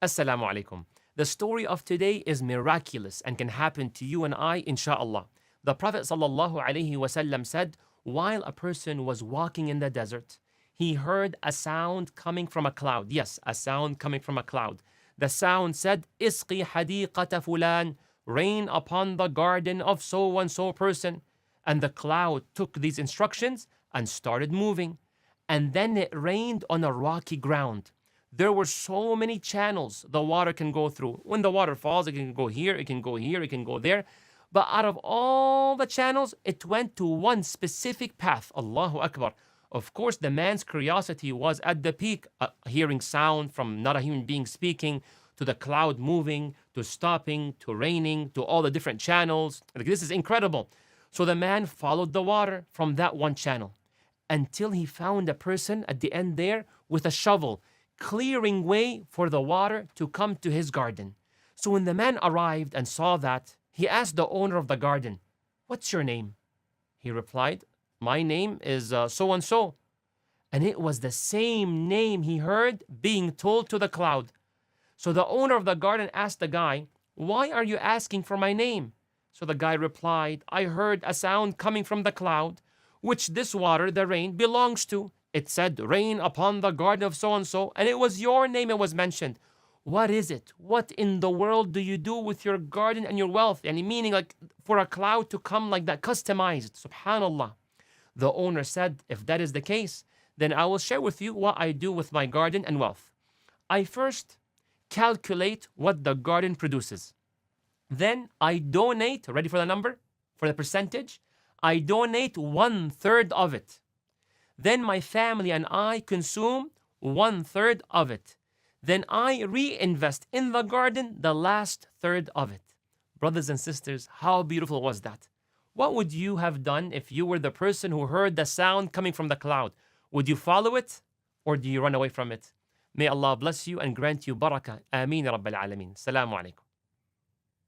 Assalamu alaikum. The story of today is miraculous and can happen to you and I, inshallah. The Prophet sallallahu alaihi wasallam said, while a person was walking in the desert, he heard a sound coming from a cloud. Yes, a sound coming from a cloud. The sound said, Isqi hadiqata fulan, rain upon the garden of so and so person. And the cloud took these instructions and started moving. And then it rained on a rocky ground. There were so many channels the water can go through. When the water falls, it can go here, it can go here, it can go there. But out of all the channels, it went to one specific path. Allahu Akbar. Of course, the man's curiosity was at the peak, hearing sound from not a human being speaking, to the cloud moving, to stopping, to raining, to all the different channels. Like, this is incredible. So the man followed the water from that one channel until he found a person at the end there with a shovel, clearing way for the water to come to his garden. So when the man arrived and saw that, he asked the owner of the garden, "What's your name?" He replied, "My name is so-and-so." And it was the same name he heard being told to the cloud. So the owner of the garden asked the guy, "Why are you asking for my name?" So the guy replied, "I heard a sound coming from the cloud, which this water, the rain, belongs to. It said, 'Rain upon the garden of so-and-so,' and it was your name it was mentioned. What is it? What in the world do you do with your garden and your wealth?" And meaning, like, for a cloud to come like that, customized. Subhanallah. The owner said, "If that is the case, then I will share with you what I do with my garden and wealth. I first calculate what the garden produces. Then I donate," ready for the number? For the percentage? "I donate 1/3 of it. Then my family and I consume 1/3 of it. Then I reinvest in the garden the last third of it." Brothers and sisters, how beautiful was that? What would you have done if you were the person who heard the sound coming from the cloud? Would you follow it or do you run away from it? May Allah bless you and grant you barakah. Ameen ya Rabbil Alameen. Assalamu alaikum.